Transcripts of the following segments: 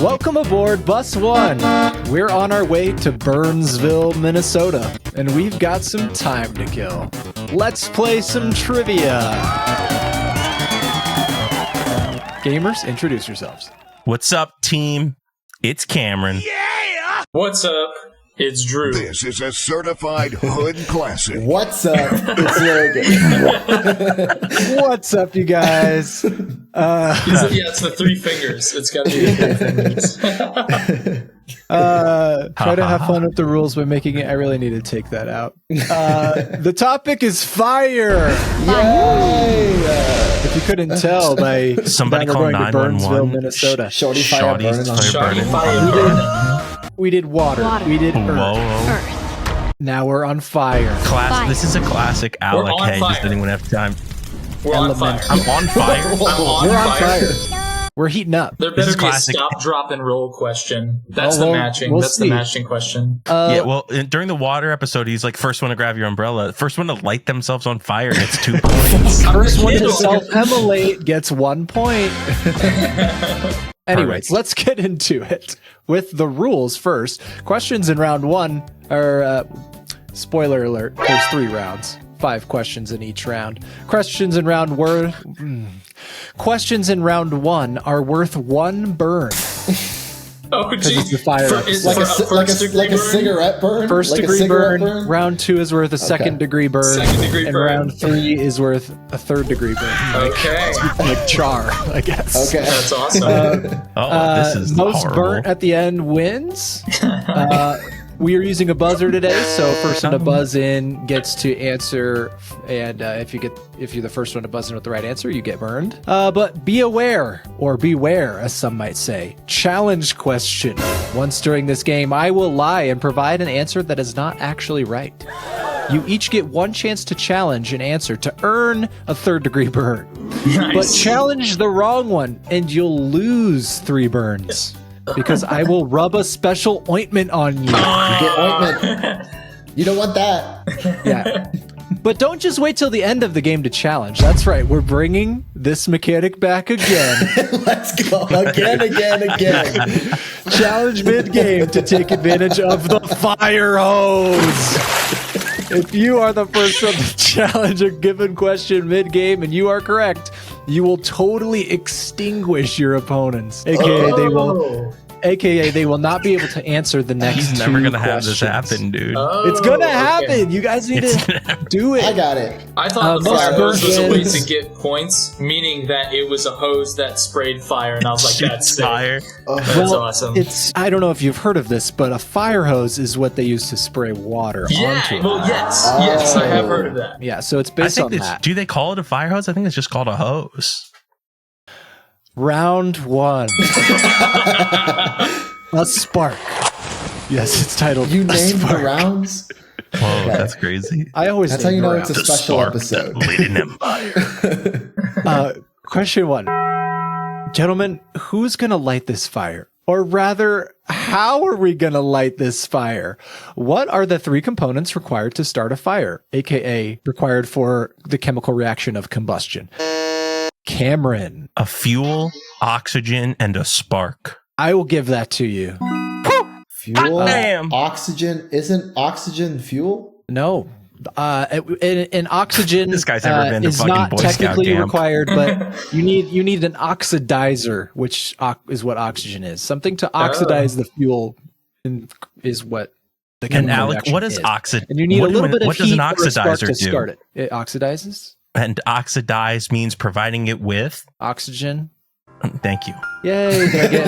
Welcome aboard Bus One. We're on our way to Burnsville, Minnesota, and we've got some time to kill. Let's play some trivia. Gamers, introduce yourselves. What's up, team? It's Cameron. Yeah! What's up? It's Drew. This is a certified hood classic. What's up? It's Logan. What's up, you guys? It's the three fingers. It's got to be the three fingers. Try to have fun with the rules by making it. I really need to take that out. The topic is fire. Yay! If you couldn't tell by Somebody we're call going to Burnsville, 911. Minnesota. Shorty fire burning on Shawty fire We burning. We did water. We did earth. Whoa. Now we're on fire. This is a classic Alec. on Hey, fire. does anyone have time? We're on fire. I'm on fire. We're on fire. We're heating up. There This better is be classic. a stop, drop, and roll question. That's Oh, the well, matching. we'll That's see. the matching question. During the water episode, he's like, first one to grab your umbrella, first one to light themselves on fire gets 2 points. First one to Kindle. self-immolate gets 1 point. Anyways, Perfect. let's get into it with the rules first. Questions in round one are, spoiler alert, there's 3 rounds. 5 questions in each round. Questions in round one are worth 1 burn. Oh, It's geez. the fire like a cigarette burn. First Like a degree cigarette burn. Round 2 is worth a second degree burn. Second degree and burn. round 3 is worth a 3rd degree burn. Okay. Like char, I guess. Okay. That's awesome. This is most horrible. burnt at the end wins. We are using a buzzer today, so person to buzz in gets to answer, and if you're the first one to buzz in with the right answer, you get burned. But be aware, or beware, as some might say. Challenge question. Once during this game, I will lie and provide an answer that is not actually right. You each get 1 chance to challenge an answer to earn a 3rd degree burn. Nice. But challenge the wrong one, and you'll lose 3 burns. Because I will rub a special ointment on you. You get ointment. You don't want that. Yeah. But don't just wait till the end of the game to challenge. That's right. We're bringing this mechanic back again. Let's go again. Challenge mid-game to take advantage of the fire hose. If you are the first one to challenge a given question mid-game and you are correct, you will totally extinguish your opponents. AKA they will not be able to answer the next He's 2 never going to have this questions. happen, dude. It's gonna Okay. happen. You guys need to do it. I got it. I thought the most fire hose was a way burns- to get points, meaning that it was a hose that sprayed fire, and I was like, that's Shoots sick. fire. That's awesome. I don't know if you've heard of this, but a fire hose is what they use to spray water onto Yeah, it. well, yes, I have heard of that. Yeah, so it's I based on think that. do they call it a fire hose? I think it's just called a hose. Round 1. A spark. Yes, it's titled You A named the Spark. rounds. Whoa, that's crazy. I always That's how name you know the it's a rounds. special Spark episode. that lit an empire. Question 1. Gentlemen, who's going to light this fire? Or rather, how are we going to light this fire? What are the 3 components required to start a fire, aka required for the chemical reaction of combustion? Cameron, A fuel, oxygen, and a spark. I will give that to you. Fuel. Damn. Oxygen. Isn't oxygen fuel? No. An oxygen This guy's never been to is fucking not Boy Scout technically camp. required, but you need an oxidizer, which is what oxygen is. Something to oxidize the fuel is what the And chemical Alec, reaction what is is. oxid? And you need a little bit of What does heat an or a spark oxidizer to do? start it. It oxidizes And oxidize means providing it with. oxygen. Thank you. Yay! Did I get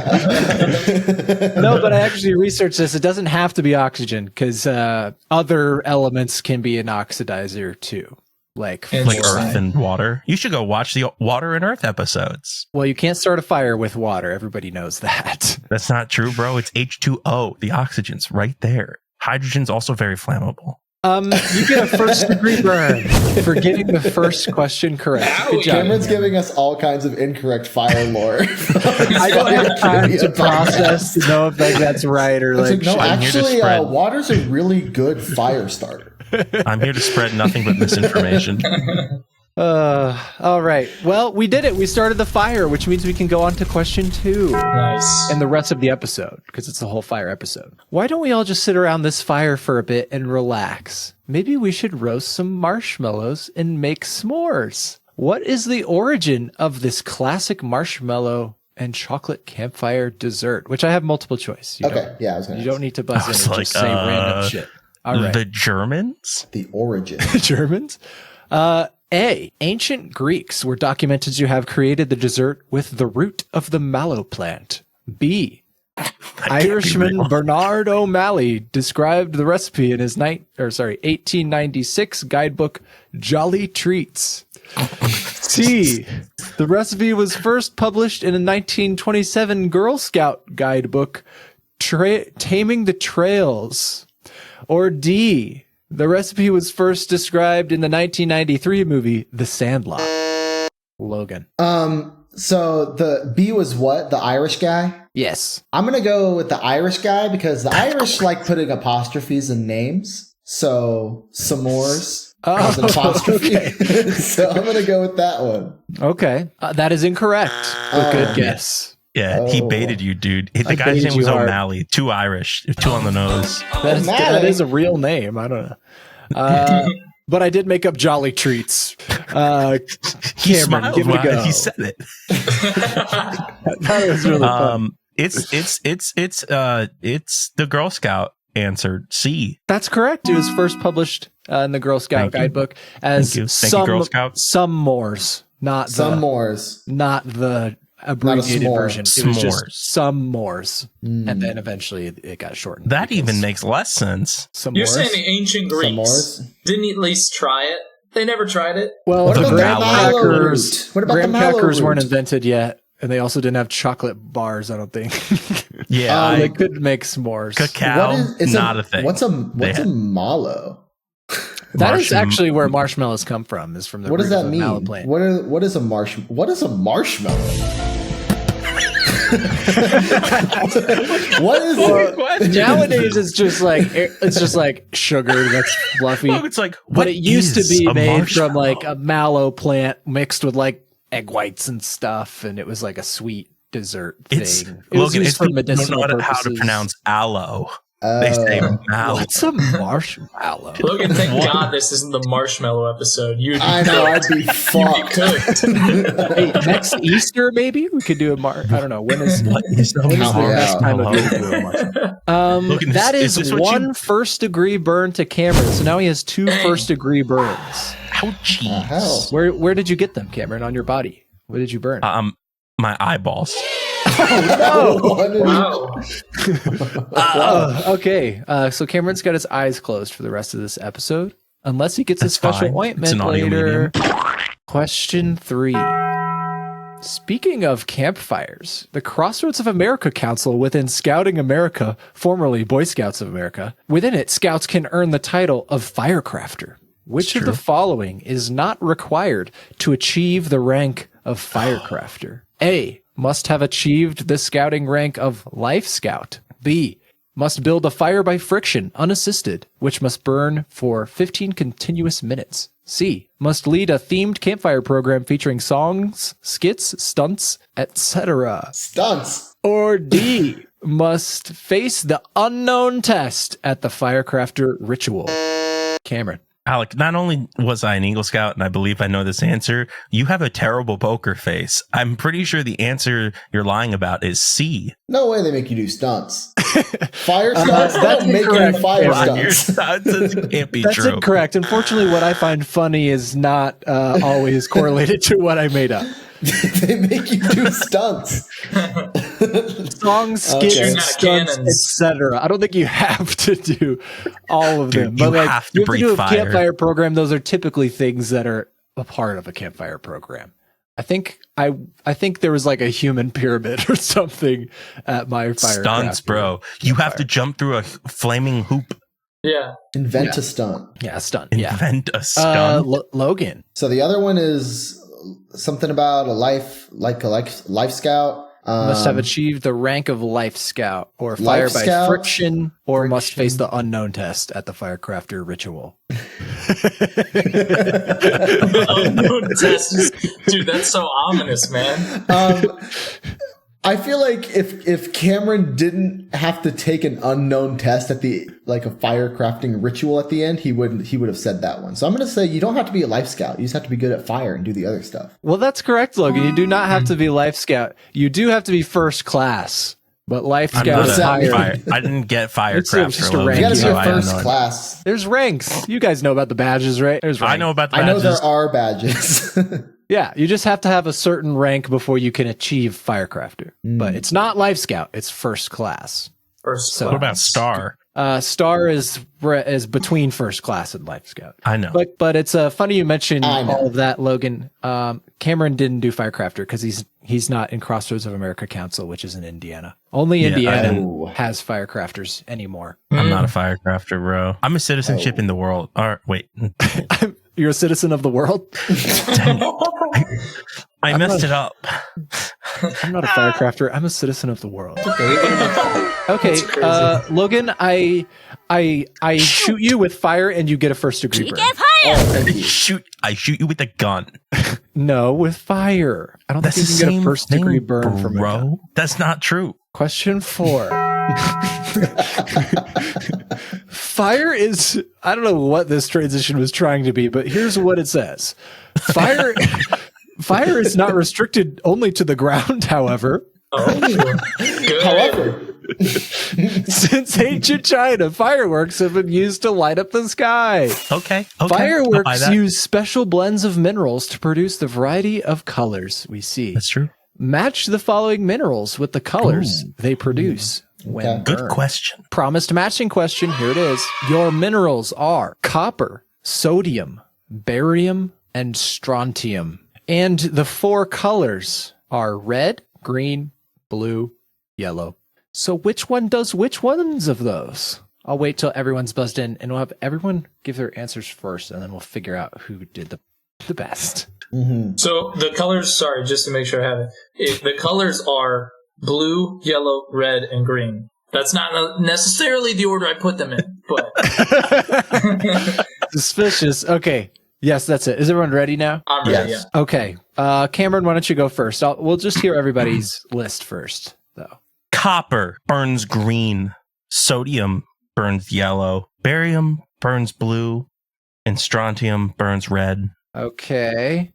it? No, but I actually researched this. It doesn't have to be oxygen because other elements can be an oxidizer too, like And Like Interesting. earth and water. You should go watch the water and earth episodes. Well, you can't start a fire with water. Everybody knows that. That's not true, bro. It's H2O. The oxygen's right there. Hydrogen's also very flammable. You get a 1st degree burn for getting the first question correct. Good job. Cameron's giving us all kinds of incorrect fire lore. I don't have time to process to know if that's right or It's like. like, no, I'm here to actually, spread- water's a really good fire starter. I'm here to spread nothing but misinformation. All right. Well, we did it. We started the fire, which means we can go on to question 2. Nice. And the rest of the episode, because it's a whole fire episode. Why don't we all just sit around this fire for a bit and relax? Maybe we should roast some marshmallows and make s'mores. What is the origin of this classic marshmallow and chocolate campfire dessert? Which I have multiple choice. You Okay, yeah, I was going to don't need to buzz in and like, just say random shit. All right. The Germans? The origin. Germans? A. Ancient Greeks were documented to have created the dessert with the root of the mallow plant. B. Irishman Bernard O'Malley described the recipe in his 1896 guidebook Jolly Treats. C. The recipe was first published in a 1927 Girl Scout guidebook Taming the Trails. Or D. The recipe was first described in the 1993 movie The Sandlot. Logan. So the B was what? The Irish guy? Yes. I'm going to go with the Irish guy because the Irish like putting apostrophes in names. So s'mores has an apostrophe. Okay. So I'm going to go with that one. Okay. That is incorrect. But good guess. Yeah, he baited you, dude. The guy's baited name was you hard. O'Malley. 2 Irish. 2 on the nose. That is a real name. I don't know. But I did make up Jolly Treats. Cameron, give it a go. He said it. That was really fun. It's the Girl Scout answered C. That's correct. It was first published in the Girl Scout guidebook as Thank you, Girl Scouts. some S'mores, not Some the S'mores. not the abbreviated s'more. version. It was just some S'mores, and then eventually it got shortened. That because even makes less sense. S'mores. You're saying the ancient Greeks S'mores? didn't at least try it? They never tried it? Well, What the about the graham mallow crackers. root? What about the graham mallow crackers weren't root? invented yet, and they also didn't have chocolate bars. I don't think. Yeah, They could make s'mores. cacao, not a thing. What's a had- mallow? That is actually where marshmallows come from. Is from the What does root that of the mallow mean? plant. What is a marshmallow? What is it? Nowadays, it's just like sugar that's fluffy. Well, it's like, But what it used to is be a made from marshmallow? like a mallow plant mixed with like egg whites and stuff, and it was like a sweet dessert It's thing. It was Logan. used It's for people don't medicinal know how to purposes. pronounce aloe. They say mallow. What's a marshmallow? Logan, thank God this isn't the marshmallow episode. I know, I'd be fucked. cooked. Hey, next Easter, maybe we could do a I don't know when is What is the Count me marshmallow? out. time of year to do a marshmallow. Logan, That is is this what one you- first degree burn to Cameron. So now he has 2 first degree burns. Ouchies. Hell. Where did you get them, Cameron? On your body? What did you burn? My eyeballs. What did Wow. Okay. So Cameron's got his eyes closed for the rest of this episode, unless he gets a That's special fine. It's ointment an audio later. Question 3. Speaking of campfires, the Crossroads of America Council within Scouting America, formerly Boy Scouts of America, within it, scouts can earn the title of firecrafter. Which of the following is not required to achieve the rank of firecrafter? A. Must have achieved the scouting rank of Life Scout. B. Must build a fire by friction, unassisted, which must burn for 15 continuous minutes. C. Must lead a themed campfire program featuring songs, skits, stunts, etc. Stunts. Or D. Must face the unknown test at the firecrafter ritual. Cameron. Alec, not only was I an Eagle Scout, and I believe I know this answer, you have a terrible poker face. I'm pretty sure the answer you're lying about is C. No way they make you do stunts. Fire stunts? that's Don't make you incorrect. do fire Your stunts. stunts can't be That's true. incorrect. Unfortunately, what I find funny is not always correlated to what I made up. They make you do stunts. Songs, skits, Shooting out of stunts, cannons. etc. I don't think you have to do all of them. Dude, But you like, have to you have to breathe do a fire. campfire program. Those are typically things that are a part of a campfire program. I think there was like a human pyramid or something at my fire. Stunts, bro. You have to jump through a flaming hoop. Yeah. Invent a stunt. Yeah, a stunt. Yeah. Invent a stunt. Logan. So the other one is something about a life scout. Must have achieved the rank of Life Scout or fire Life by Scout? friction or must face the unknown test at the firecrafter ritual. Unknown test. Dude, that's so ominous, man. I feel like if Cameron didn't have to take an unknown test at the like a fire crafting ritual at the end, he would have said that one. So I'm going to say you don't have to be a life scout. You just have to be good at fire and do the other stuff. Well, that's correct, Logan. You do not have to be life scout. You do have to be first class. But life I'm scout not is a higher. fire. I didn't get It's firecraft just for a Logan. rank. You got to be so a I don't first know. class. There's ranks. You guys know about the badges, right? There's ranks. I know about the I know badges. there are badges. Yeah, you just have to have a certain rank before you can achieve Firecrafter. But it's not Life Scout, it's first class. First So- What about Star? Star is between first class and Life Scout. I know. But it's funny you mentioned I know. all of that, Logan. Cameron didn't do Firecrafter because he's not in Crossroads of America Council, which is in Indiana. Only Yeah, Indiana has Firecrafters anymore. I'm not a firecrafter, bro. I'm a citizenship Oh. in the world. Or wait, You're a citizen of the world? I messed it up. I'm not a Firecrafter. I'm a citizen of the world. Okay, crazy. Logan, I shoot you with fire and you get a first degree burn. Oh, thank you. I shoot you with a gun. No, with fire. I don't That's think the you can get same a first degree thing, burn from a gun. bro. That's not true. Question 4. Fire is, I don't know what this transition was trying to be, but here's what it says. Fire is not restricted only to the ground, however. Oh, good. However, Since ancient China, fireworks have been used to light up the sky. Okay. I'll buy Fireworks that. use special blends of minerals to produce the variety of colors we see. That's true. Match the following minerals with the colors they produce when Okay. Good burned. question. Promised matching question. Here it is. Your minerals are copper, sodium, barium, and strontium. And the 4 colors are red, green, blue, yellow. So which one does which ones of those? I'll wait till everyone's buzzed in and we'll have everyone give their answers first and then we'll figure out who did the best. So the colors, sorry, just to make sure I have it. The colors are blue, yellow, red, and green. That's not necessarily the order I put them in, but Suspicious. Okay. Yes, that's it. Is everyone ready now? I'm ready. Yes. Okay. Cameron, why don't you go first? We'll just hear everybody's list first, though. Copper burns green. Sodium burns yellow. Barium burns blue. And strontium burns red. Okay.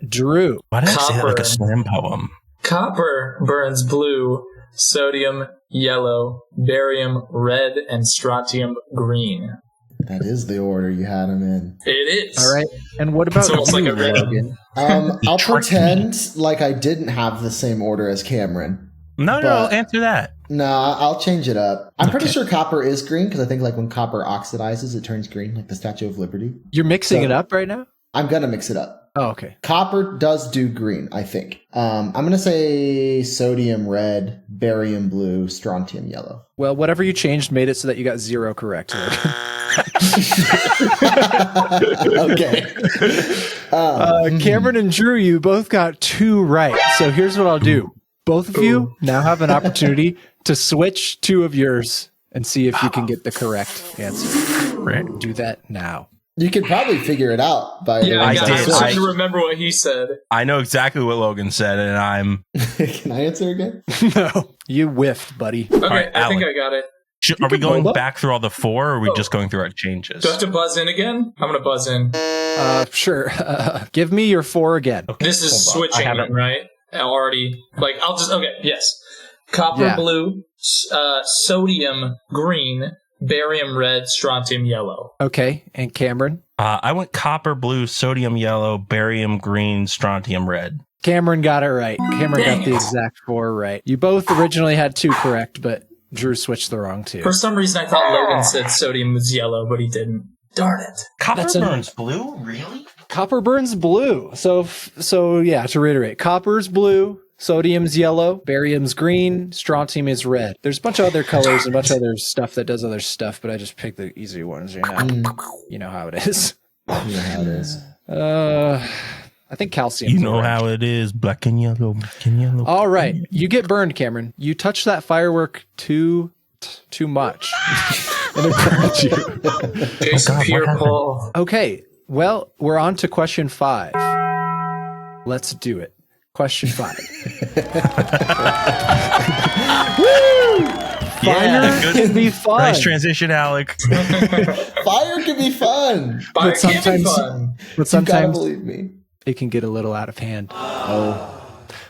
Drew. Why did I say that like Copper. a slam poem? Copper burns blue, sodium yellow, barium red, and strontium green. that is the order you had them in. It is. All right. And what about It's almost you, like a rhythm. Logan? I'll tricked pretend like I didn't have the same order as Cameron. No, But- answer that. Nah, I'll change it up. I'm pretty sure copper is green because I think like when copper oxidizes, it turns green, like the Statue of Liberty. You're mixing So- it up right now? I'm gonna mix it up. Oh, okay. Copper does do green, I think. I'm gonna say sodium red, barium blue, strontium yellow. Well, whatever you changed made it so that you got 0 correct. Logan. Okay. Cameron and Drew, you both got 2 right. So here's what I'll do. Both of you now have an opportunity to switch 2 of yours and see if you can get the correct answer. Right. Do that now. You could probably figure it out by Yeah, I I'm did. trying to remember what he said. I know exactly what Logan said, and I'm. Can I answer again? No, you whiffed, buddy. Okay, right, I think Alec. I got it. Are we can going hold up. back through all the 4, or are we Oh. just going through our changes? Do I have to buzz in again? I'm going to buzz in. Sure. Give me your 4 again. Okay, This is hold on. I switching, haven't- right? I already, like, I'll just, okay, yes. Copper Yeah. blue, sodium green, barium red, strontium yellow. Okay. And Cameron? I went copper blue, sodium yellow, barium green, strontium red. Cameron got it right. Cameron Dang got the it. exact 4 right. You both originally had 2 correct, but Drew switched the wrong 2. For some reason, I thought Logan said sodium was yellow, but he didn't. Darn it. Copper That's a- burns blue? Really? Copper burns blue. So yeah, to reiterate, copper's blue, sodium's yellow, barium's green, strontium is red. There's a bunch of other colors and a bunch of other stuff that does other stuff, but I just picked the easy ones, you know how it is. You know how it is. I think calcium. You know how it is. Black and yellow, black and yellow. All right, you get burned, Cameron. You touch that firework too much. And it got you. Jason God, what Pierre happened? Paul. Okay, well, we're on to question 5. Let's do it. Question 5. Yeah, Fire can be fun. Nice transition, Alec. Fire can be fun. Fire But can be sometimes- fun. But You gotta sometimes believe me. it can get a little out of hand. Oh.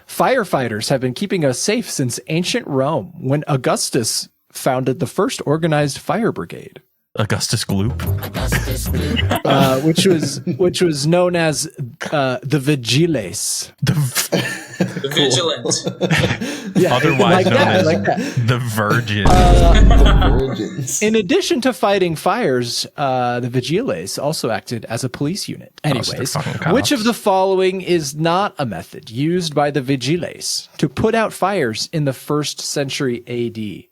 Firefighters have been keeping us safe since ancient Rome, when Augustus founded the first organized fire brigade, Augustus Gloop. which was known as the Vigiles. The Vigilant. Yeah, Otherwise like known that, as like that. the Virgin. Virgins. In addition to fighting fires, the Vigiles also acted as a police unit. so they're Anyways, fucking cops. which of the following is not a method used by the Vigiles to put out fires in the 1st century AD?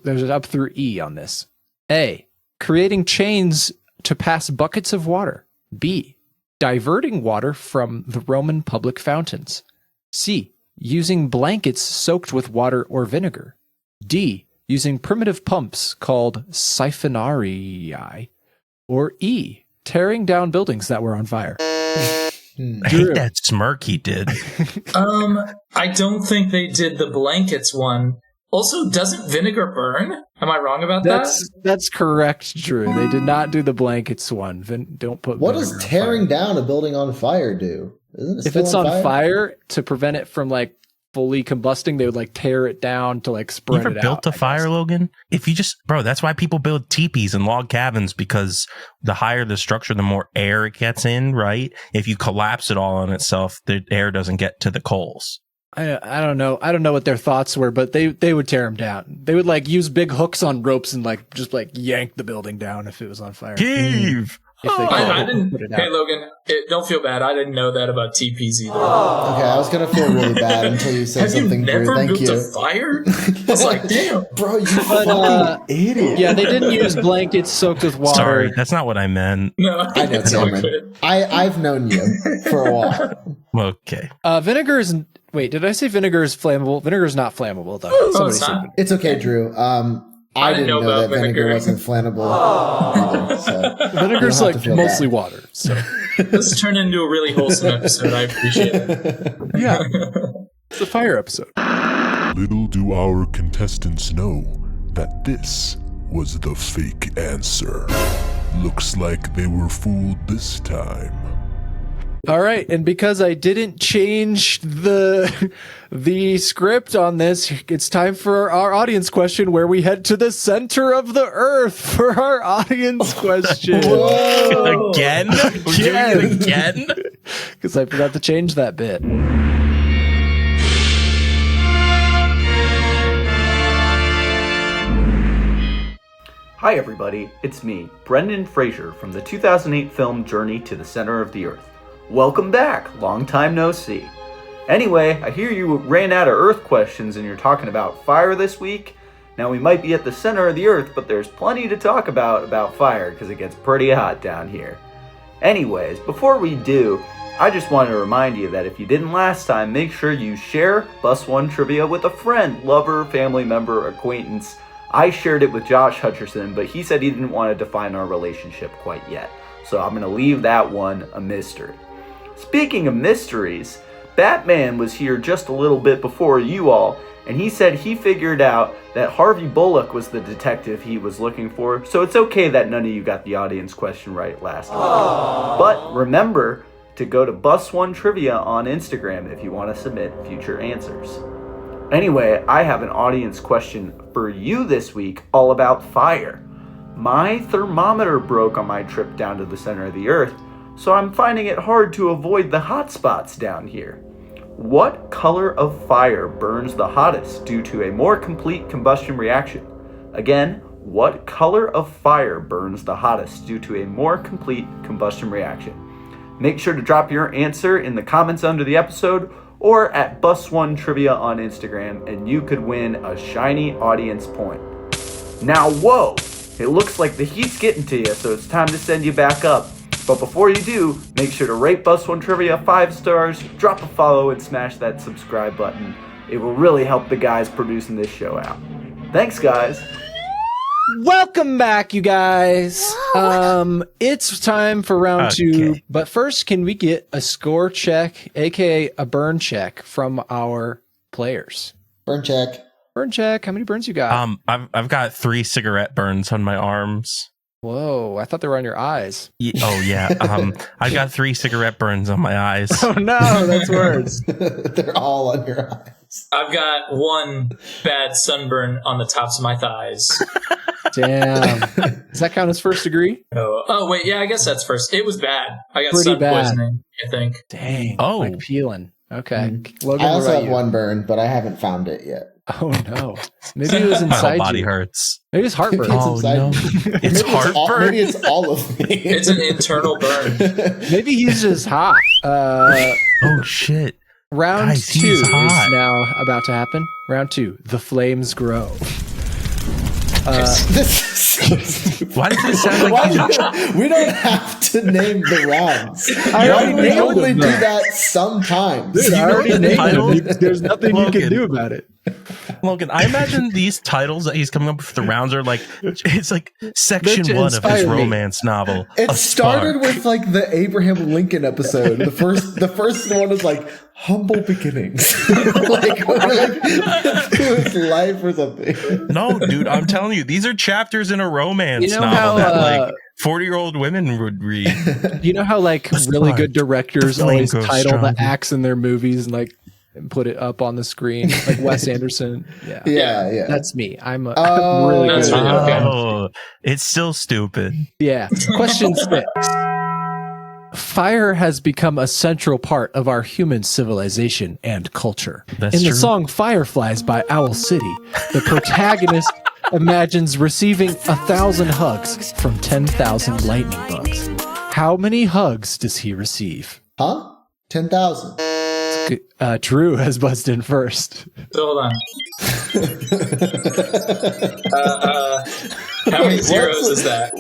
There's up through E on this. A. Creating chains to pass buckets of water. B. Diverting water from the Roman public fountains. C. Using blankets soaked with water or vinegar. D. Using primitive pumps called siphonarii. Or E. Tearing down buildings that were on fire. I hate that smirk he did. I don't think they did the blankets one. Also, doesn't vinegar burn? Am I wrong about that? That's correct, Drew. They did not do the blankets one. Don't put. What vinegar does on tearing fire. down a building on fire do? Isn't it If still it's on fire, to prevent it from like fully combusting, they would like tear it down to like You spread ever it out. built a I guess. fire, Logan? If you just, bro, that's why people build teepees and log cabins, because the higher the structure, the more air it gets in, right? If you collapse it all on itself, the air doesn't get to the coals. I don't know. I don't know what their thoughts were, but they would tear them down. They would like use big hooks on ropes and like just like yank the building down if it was on fire. Heave! If they I didn't. put it out. Hey, Logan, don't feel bad. I didn't know that about TPs either. Okay, I was gonna feel really bad until you said Have you something, Drew. never Thank built you. a fire? I was like, damn. Bro, you But, fucking idiot. Yeah, they didn't use blankets soaked with water. Sorry, that's not what I meant. No, I know, it's all Cameron. good. I've known you for a while. Okay. Vinegar is. Wait, did I say vinegar is flammable? Vinegar is not flammable, though. Oh, Somebody it's said not? It's okay, Drew. I didn't know about that vinegar vinegar. wasn't flammable either. So Vinegar's You don't have like to feel mostly bad. water. So This turned into a really wholesome episode. I appreciate it. yeah, it's a fire episode. Little do our contestants know that this was the fake answer. Looks like they were fooled this time. All right, and because I didn't change the script on this, it's time for our audience question, where we head to the center of the earth for our audience question. Whoa. Again? We're doing it again? Because I forgot to change that bit. Hi everybody, it's me, Brendan Fraser from the 2008 film Journey to the Center of the Earth. Welcome back, long time no see. Anyway, I hear you ran out of Earth questions and you're talking about fire this week. Now we might be at the center of the Earth, but there's plenty to talk about fire because it gets pretty hot down here. Anyways, before we do, I just wanted to remind you that if you didn't last time, make sure you share Bus One Trivia with a friend, lover, family member, acquaintance. I shared it with Josh Hutcherson, but he said he didn't want to define our relationship quite yet. So I'm going to leave that one a mystery. Speaking of mysteries, Batman was here just a little bit before you all, and he said he figured out that Harvey Bullock was the detective he was looking for, so it's okay that none of you got the audience question right last week. But remember to go to Bus One Trivia on Instagram if you want to submit future answers. Anyway, I have an audience question for you this week all about fire. My thermometer broke on my trip down to the center of the Earth, so I'm finding it hard to avoid the hot spots down here. What color of fire burns the hottest due to a more complete combustion reaction? Again, what color of fire burns the hottest due to a more complete combustion reaction? Make sure to drop your answer in the comments under the episode or at Bus One Trivia on Instagram, and you could win a shiny audience point. Now, whoa! It looks like the heat's getting to you, so it's time to send you back up. But before you do, make sure to rate Bus One Trivia 5 stars, drop a follow, and smash that subscribe button. It will really help the guys producing this show out. Thanks, guys! Welcome back, you guys. It's time for round 2. But first, can we get a score check, aka a burn check, from our players? Burn check. Burn check. How many burns you got? I've got 3 cigarette burns on my arms. Whoa, I thought they were on your eyes. Oh yeah. I got 3 cigarette burns on my eyes. Oh no, that's worse. They're all on your eyes. I've got 1 bad sunburn on the tops of my thighs. Damn. Does that count as first degree? Oh wait, yeah, I guess that's first. It was bad. I got Pretty sun bad. poisoning, I think. Dang. Oh. Like peeling. Okay. Logan, I also what about have you? 1 burn, but I haven't found it yet. Oh no. Maybe it was My whole inside body you. hurts. Maybe it's heartburn. It's Oh inside no. me. It's Maybe heartburn. maybe it's all of me. It's an internal burn. Maybe he's just hot. Oh shit. Round Guys, 2 he's is hot. now about to happen. Round 2. The flames grow. This is so stupid. Why does it sound like he's We don't have to name the rounds. I Why already do we named only them, do though. that sometimes? Dude, I know already the named title? him. There's nothing you Logan. can do about it. Logan, I imagine these titles that he's coming up with for the rounds are like, it's like section Meant to 1 of his inspire me. romance novel. It A started Spark. with like the Abraham Lincoln episode. The first one is like humble beginnings, like his life or something. No, dude, I'm telling you, these are chapters in a romance You know novel how, that like 40-year-old women would read. You know how like The really spark. good directors The flame always grows title stronger. the acts in their movies and like and put it up on the screen, like Wes Anderson. Yeah. Yeah. That's me. I'm Oh, really good. that's at really that. okay. Oh, it's still stupid. Yeah. Question 6. Fire has become a central part of our human civilization and culture. That's In the true. song Fireflies by Owl City, the protagonist imagines receiving 1,000 hugs from 10,000 lightning bugs. How many hugs does he receive? Huh? 10,000. Drew has buzzed in first. So hold on. How many zeros is that?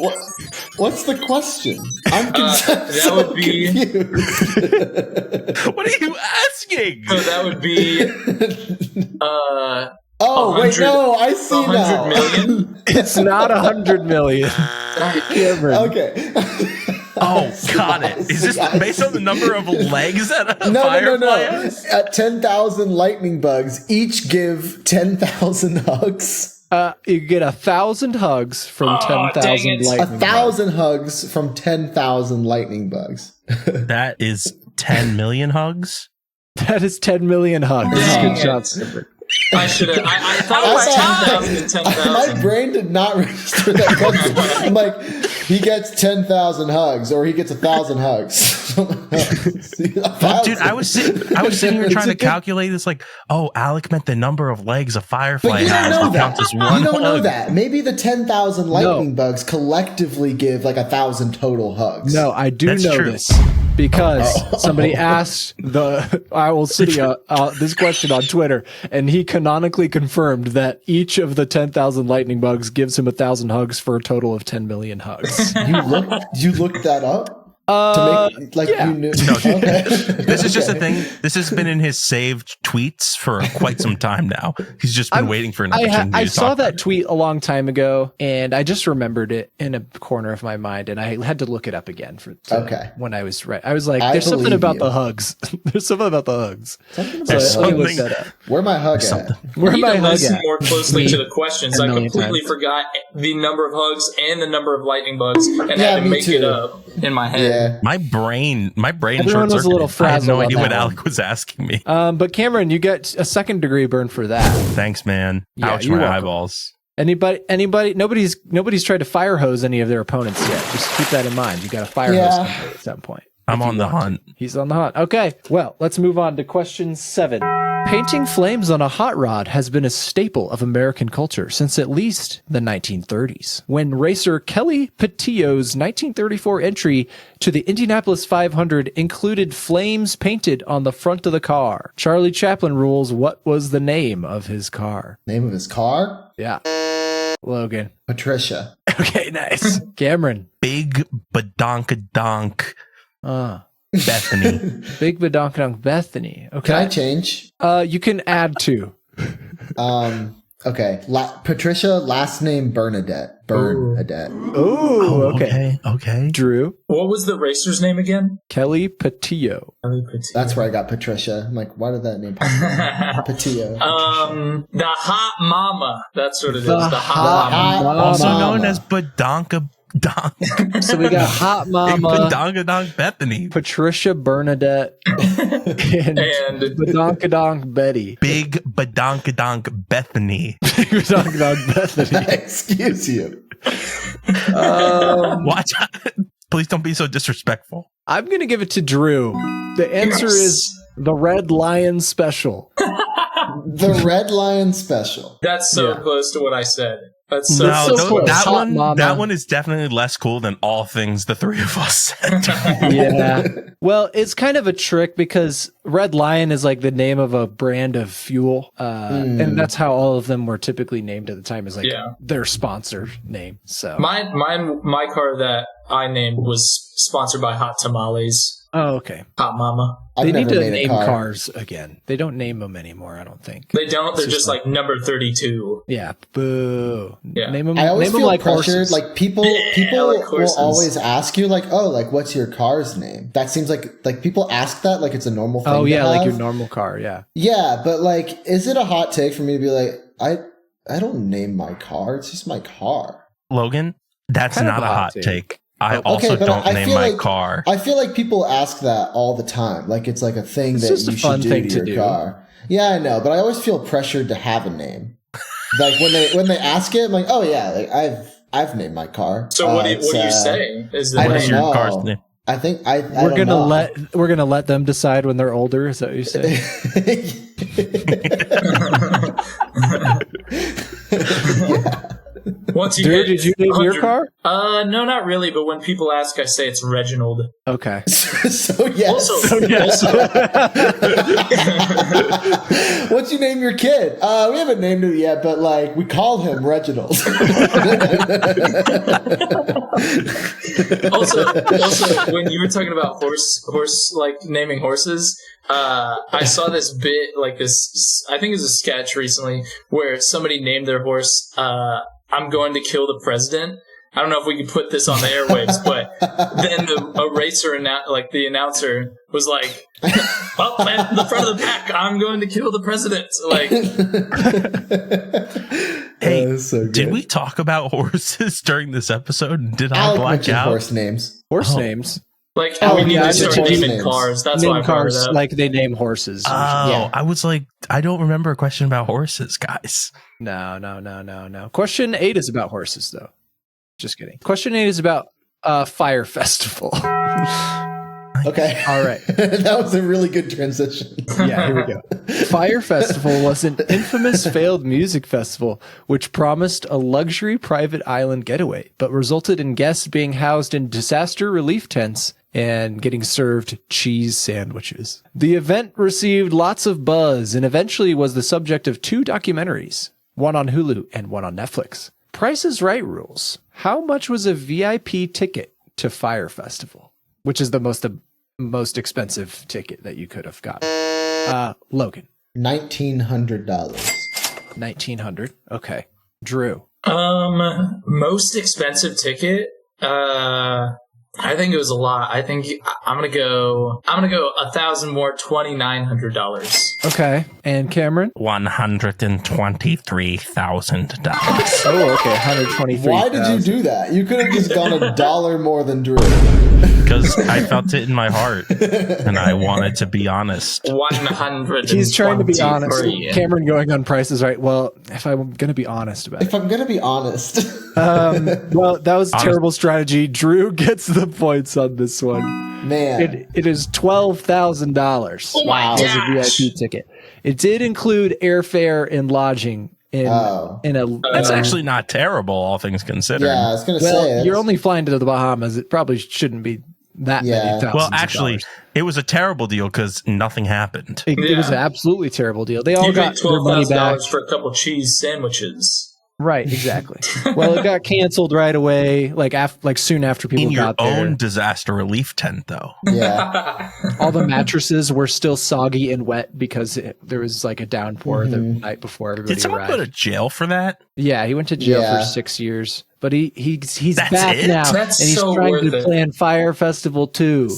What's the question? I'm that would be- confused. What are you asking? So that would be Oh, wait, 100 no, I see 100 now. million. It's not 100 million. Cameron. Okay. Oh, got it. Is this based on the number of legs that a No. firefly has? At 10,000 lightning bugs, each give 10,000 hugs. You get 1,000 hugs from Oh, 10,000 dang it. lightning. 1,000 hugs from 10,000 lightning bugs. That is 10 million hugs. bugs. That is 10 million hugs. Dang Good it. shot, Skipper. I should have. I thought it was 10,000 and My 10,000. brain did not register that question. I'm like, he gets 10,000 hugs, or he gets 1,000 hugs. Well, dude, I was sitting here trying to calculate. It's like, oh, Alec meant the number of legs a firefly But you don't has. know It that. counts as one You don't know hug. that. Maybe the 10,000 lightning bugs collectively give like 1,000 total hugs. No, I do That's know true. this because somebody asked the Owl City this question on Twitter, and he canonically confirmed that each of the 10,000 lightning bugs gives him 1,000 hugs for a total of 10 million hugs. You looked that up? To make, like yeah. you knew. No, Okay. This is just a Okay. thing. This has been in his saved tweets for quite some time now. He's just been waiting for an opportunity I to saw talk about that it. tweet a long time ago, and I just remembered it in a corner of my mind, and I had to look it up again Okay. when I was right. I was like, I "There's something believe about you. the hugs. There's something about the hugs." Something So There's let me look something- that up. Where my hug at? Where I am need I to hug listen at? more closely to the questions. A I million completely times. forgot the number of hugs and the number of lightning bugs, and Yeah, had to me make it too. up in my head. Yeah. My brain Everyone was a little short-circuited. I had no frazzled on idea that what one. Alec was asking me. But Cameron, you get a second degree burn for that. Thanks, man. Yeah, Ouch, you're my welcome. eyeballs. Anybody, nobody's tried to fire hose any of their opponents yet. Just keep that in mind. You got to fire Yeah. hose somebody at some point. I'm if you on the want to. hunt. He's on the hunt. Okay, well, let's move on to question 7. Painting flames on a hot rod has been a staple of American culture since at least the 1930s, when racer Kelly Patillo's 1934 entry to the Indianapolis 500 included flames painted on the front of the car. Charlie Chaplin rules. What was the name of his car? Name of his car? Yeah. Logan. Patricia. Okay, nice. Cameron. Big badonkadonk Bethany. Big Badonkadonk Bethany. Can I Okay. change? You can add 2. Okay. Patricia, last name Bernadette. Bernadette. Oh, okay. Okay. Drew, What was the racer's name again? Kelly Patillo. That's where I got Patricia. I'm like, why did that name pop up? Patillo. The Hot Mama. That's what it is. The The Hot Mama. Also Mama. known as Badonka Donk. So we got Hot Mama, Badonka Donk Bethany. Patricia Bernadette, and And Badonkadonk Betty. Big Badonkadonk Bethany. Badonkadonk Bethany. Excuse you. Watch out. Please don't be so disrespectful. I'm going to give it to Drew. The answer is the Red Lion Special. The Red Lion Special. that's so Yeah. close to what I said. That's so, No, so close. that Hot one. Mama. That one is definitely less cool than all things the three of us said. Yeah. Well, it's kind of a trick because Red Lion is like the name of a brand of fuel. And that's how all of them were typically named at the time, is like their sponsor name. So my car that I named was sponsored by Hot Tamales. Oh, okay. Hot Mama. I've They need never to made a name car. cars again. They don't name them anymore, I don't think. They don't. They're It's just like number 32. Yeah. Boo. Yeah. Name them, I always name them feel like pressured. horses. Like people like will horses. always ask you, like, "Oh, like what's your car's name?" That seems like people ask that like it's a normal thing. oh, to yeah, like have. your normal car. Yeah. Yeah, but like, is it a hot take for me to be like, I don't name my car. It's just my car. Logan, that's Kind of not a a hot hot take. take. I Okay, also but don't I name feel my like- car. I feel like people ask that all the time. Like it's like a thing It's that just a you fun should do thing to to your do. car. Yeah, I know, but I always feel pressured to have a name. Like when they ask it, I'm like, oh yeah, like I've named my car. So what do It's, you say? Is the I What is don't your know. car's name? I think I We're don't know. we're gonna let them decide when they're older. Is that what you say? Once you Drew, hit did you name your 100 car? No, not really. But when people ask, I say it's Reginald. Okay. So yes. Also, What's you name your kid? We haven't named him yet, but like we call him Reginald. also, when you were talking about horse like naming horses, I saw this bit like this. I think it was a sketch recently where somebody named their horse. I'm going to kill the president. I don't know if we can put this on the airwaves, but then a racer, the announcer, was like, "Well, at the front of the pack, I'm going to kill the president." Like, Hey, That is so good. did we talk about horses during this episode? Did I Alec black mentioned out? horse names. Horse Oh. names. like how we need yeah, to I start mentioned naming names. cars. That's Name why I brought cars it up. like they name horses. Oh, Yeah. I was like, I don't remember a question about horses, guys. No. Question 8 is about horses, though. Just kidding. Question 8 is about Fire Festival. Okay. All right. That was a really good transition. Yeah, here we go. Fire Festival was an infamous failed music festival which promised a luxury private island getaway, but resulted in guests being housed in disaster relief tents and getting served cheese sandwiches. The event received lots of buzz and eventually was the subject of 2 documentaries, one on Hulu and one on Netflix. Price is Right rules. How much was a VIP ticket to Fire Festival? Which is the most expensive ticket that you could have gotten. Logan. $1,900. $1,900. Okay. Drew. Most expensive ticket. I think it was a lot. I think I'm gonna go 1,000 more, $2,900. Okay. And Cameron? $123,000. Oh, okay. 123. Why did you do that? You could have just gone $1 more than Drew. Because I felt it in my heart, and I wanted to be honest. 100. He's trying to be honest. Cameron going on Price is Right. Well, if I'm going to be honest about If it. I'm gonna be honest, Well, that was a terrible strategy. Drew gets the points on this one. man. It is $12,000. Oh my as a gosh. VIP ticket. It did include airfare and lodging in Oh. a. That's actually not terrible, all things considered. Yeah, I was gonna well, say you're only flying to the Bahamas. It probably shouldn't be that Yeah. many thousands. Well, of actually, dollars. it was a terrible deal because nothing happened. It was an Yeah. absolutely terrible deal. They all You got paid their money back. $12,000 for a couple cheese sandwiches. Right, exactly. Well, it got canceled right away, like soon after people In your got there. own disaster relief tent, though. Yeah. All the mattresses were still soggy and wet because there was like a downpour the night before everybody Did someone arrived. go to jail for that? Yeah, he went to jail Yeah. for 6 years, but he's That's back it? now, That's and he's so trying worth to it. plan Fire Festival 2.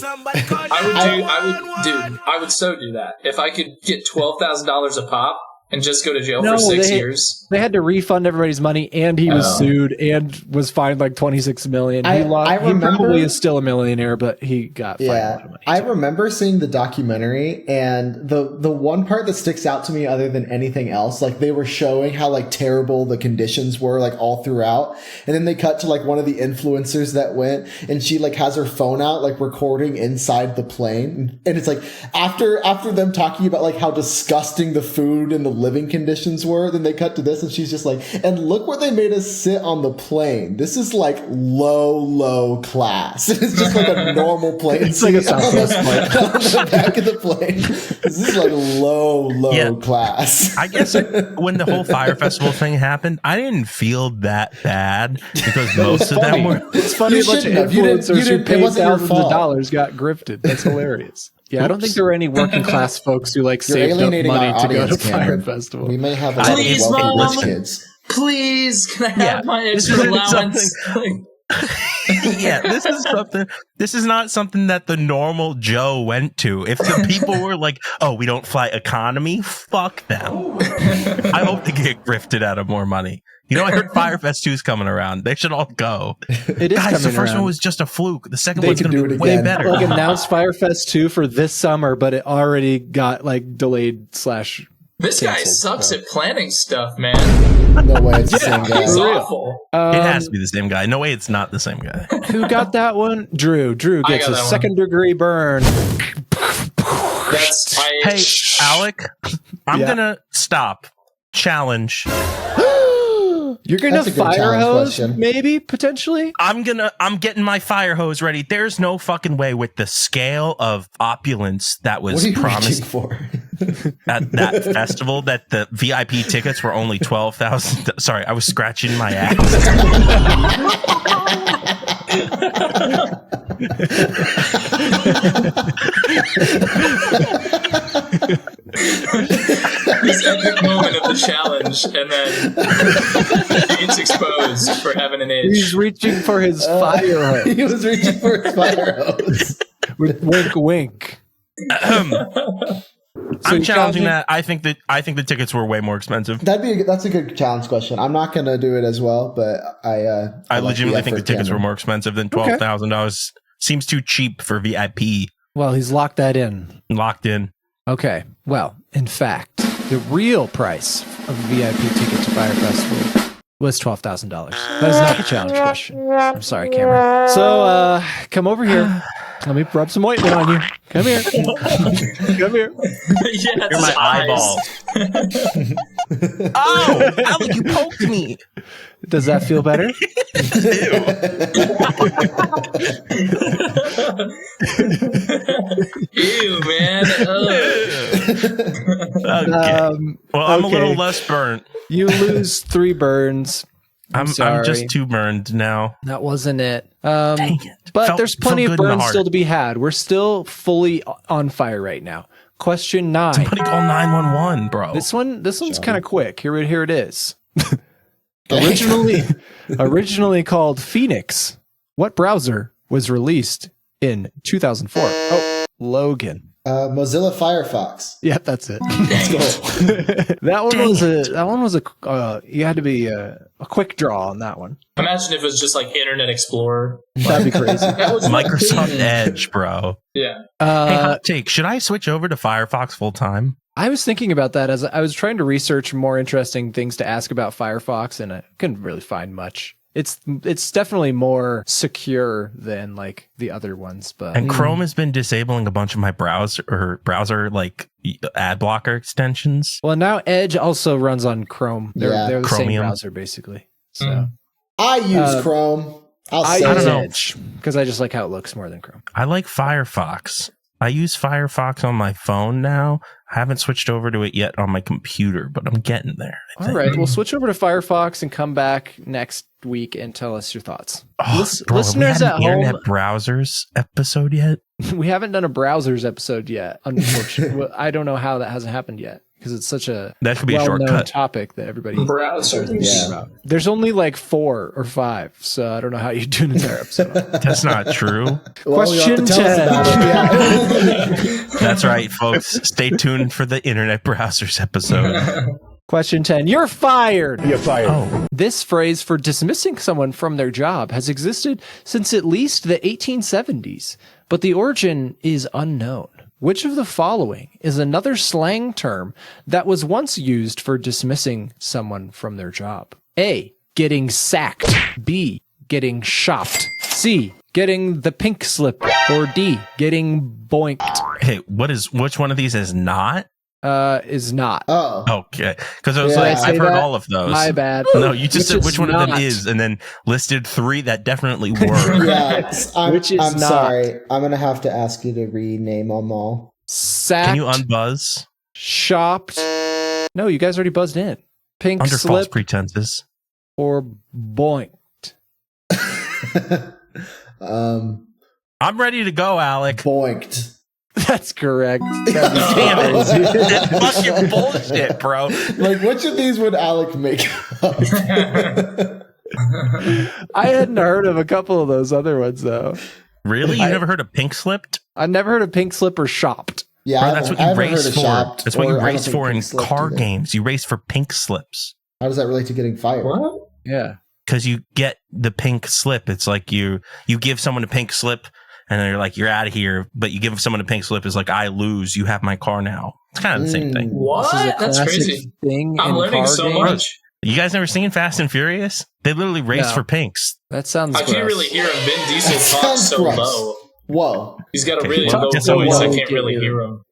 I would so do that. If I could get $12,000 a pop and just go to jail No, for 6 they- years. They had to refund everybody's money, and he was sued and was fined like $26 million. I He remember- probably is still a millionaire, but he got fined a lot Yeah, of money. I remember seeing the documentary, and the one part that sticks out to me, other than anything else, like they were showing how like terrible the conditions were, like all throughout, and then they cut to like one of the influencers that went, and she like has her phone out, like recording inside the plane, and it's like after them talking about like how disgusting the food and the living conditions were, then they cut to this, and she's just like, and look where they made us sit on the plane. This is like low class. It's just like a normal plane. It's like a seat on Southwest flight. on the back of the plane. This is like low class. I guess when the whole Fire Festival thing happened, I didn't feel that bad because most of them were. It's funny You a bunch of shouldn't have. You didn't- influencers you who didn't- it paid wasn't your thousands of fault. dollars got grifted. That's hilarious. Yeah, I don't think there were any working class folks who like You're saved up alienating money our to go to audience, Fire Cameron. Festival. We may have a Please, lot of Mom. wealthy rich kids. Please, can I have Yeah, my this extra is allowance? Yeah, this is not something that the normal Joe went to. If the people were like, oh, we don't fly economy, fuck them. I hope they get grifted out of more money. You know, I heard Firefest 2 is coming around. They should all go. It is Guys, the coming first around. one was just a fluke. The second They one's can going do to it be way again. better. like announced Firefest 2 for this summer, but it already got like delayed / This guy canceled, sucks so. at planning stuff, man. No way, it's the same guy. He's For real. awful. It has to be the same guy. No way it's not the same guy. Who got that one? Drew. Drew I gets got a that one. second-degree burn. Hey, Alec, I'm Yeah. going to stop. Challenge. You're gonna That's a good fire challenge hose, question. maybe potentially. I'm getting my fire hose ready. There's no fucking way with the scale of opulence that What was are you promised reaching for? at that festival that the VIP tickets were only 12,000. Sorry, I was scratching my ass. This epic moment of the challenge, and then he gets exposed for having an He's itch. reaching for his fire hose. He was reaching for his fire hose. With wink, wink. I'm you're challenging challenging- that. I think the tickets were way more expensive. That's a good challenge question. I'm not gonna do it as well, but I like legitimately think the effort, tickets were Cameron. more expensive than $12,000. Seems too cheap for VIP. Well, he's locked that in. Locked in. Okay. Well, in fact, the real price of a VIP ticket to Fire Festival was $12,000. That is not the challenge question. I'm sorry, Cameron. So, come over here. Let me rub some ointment on you. Come here. Come here. Yeah, You're it's my his eyes. eyeball. Oh, Alec, you poked me. Does that feel better? Ew, man. Okay. Well, I'm a little okay. less burnt. You lose 3 burns. I'm sorry. I'm just too burned now. That wasn't it. Dang it. But Felt- there's plenty felt of good in the burns heart. still to be had. We're still fully on fire right now. Question 9. Somebody call 911, bro. This one's kind of quick. Here it is. Originally called Phoenix, what browser was released in 2004? Oh, Logan. Mozilla Firefox. Yep, that's it. Let's go. That one was a you had to be a quick draw on that one. Imagine if it was just like Internet Explorer. That'd be crazy. That was Microsoft Edge, bro. Yeah. Hey, hot take. Should I switch over to Firefox full time? I was thinking about that as I was trying to research more interesting things to ask about Firefox, and I couldn't really find much. It's definitely more secure than like the other ones, but And Chrome has been disabling a bunch of my browser like ad blocker extensions. well, now Edge also runs on Chrome. They're the same Chromium. browser basically. So I use Chrome. I say use it. Edge because I just like how it looks more than Chrome. I like Firefox. I use Firefox on my phone now. I haven't switched over to it yet on my computer, but I'm getting there. All right, we'll switch over to Firefox and come back next week and tell us your thoughts. Listeners have at we had an home, Internet Browsers episode yet? we haven't done a browsers episode yet, unfortunately. I don't know how that hasn't happened yet because it's such a That could be a well-known shortcut. topic that everybody Browsers. about. There's only like 4 or 5, so I don't know how you do an entire episode. That's not true. Well, you'll have to Question tell us 10. about it. Yeah. That's right, folks. Stay tuned for the Internet Browsers episode. Question 10. You're fired. You're fired. Oh, This phrase for dismissing someone from their job has existed since at least the 1870s, but the origin is unknown. Which of the following is another slang term that was once used for dismissing someone from their job? A. Getting sacked. B. Getting shopped. C. Getting the pink slip. Or D. Getting boinked. hey, which one of these is not? Is not. Oh. Okay, because I was Yeah. like, Did I say I've heard that? all of those. My bad. No, you just said Which which is one of them not. is, and then listed 3 that definitely were. Yeah, I'm, Which is I'm not. sorry. I'm gonna have to ask you to rename them all. Sacked. Can you unbuzz Shopped. No, you guys already buzzed in. Pink under false slip pretenses? or boink. I'm ready to go, Alec. Boinked. That's correct. Damn it! That's fucking bullshit, bro. Like, which of these would Alec make up? I hadn't heard of a couple of those other ones though. Really? You never heard of pink slipped? I never heard of pink slip or shopped. Yeah, Bro, I that's haven't- what I you haven't race heard of for. shopped, That's what you or I don't race think for in pink slipped car either. games. You race for pink slips How does that relate to getting fired? What? Yeah. because you get the pink slip. It's like you give someone a pink slip, and they're like, "You're out of here." But you give someone a pink slip, it's like, "I lose. You have my car now." It's kind of the same thing. What? This is a That's classic crazy. thing I'm in learning car so games. much. You guys never seen Fast and Furious? They literally race No. for pinks. That sounds I can't gross. really hear him. Vin Diesel That talks sounds so gross. low. Whoa. He's got a Okay, really talk low to voice. someone I who can't can really hear. hear him.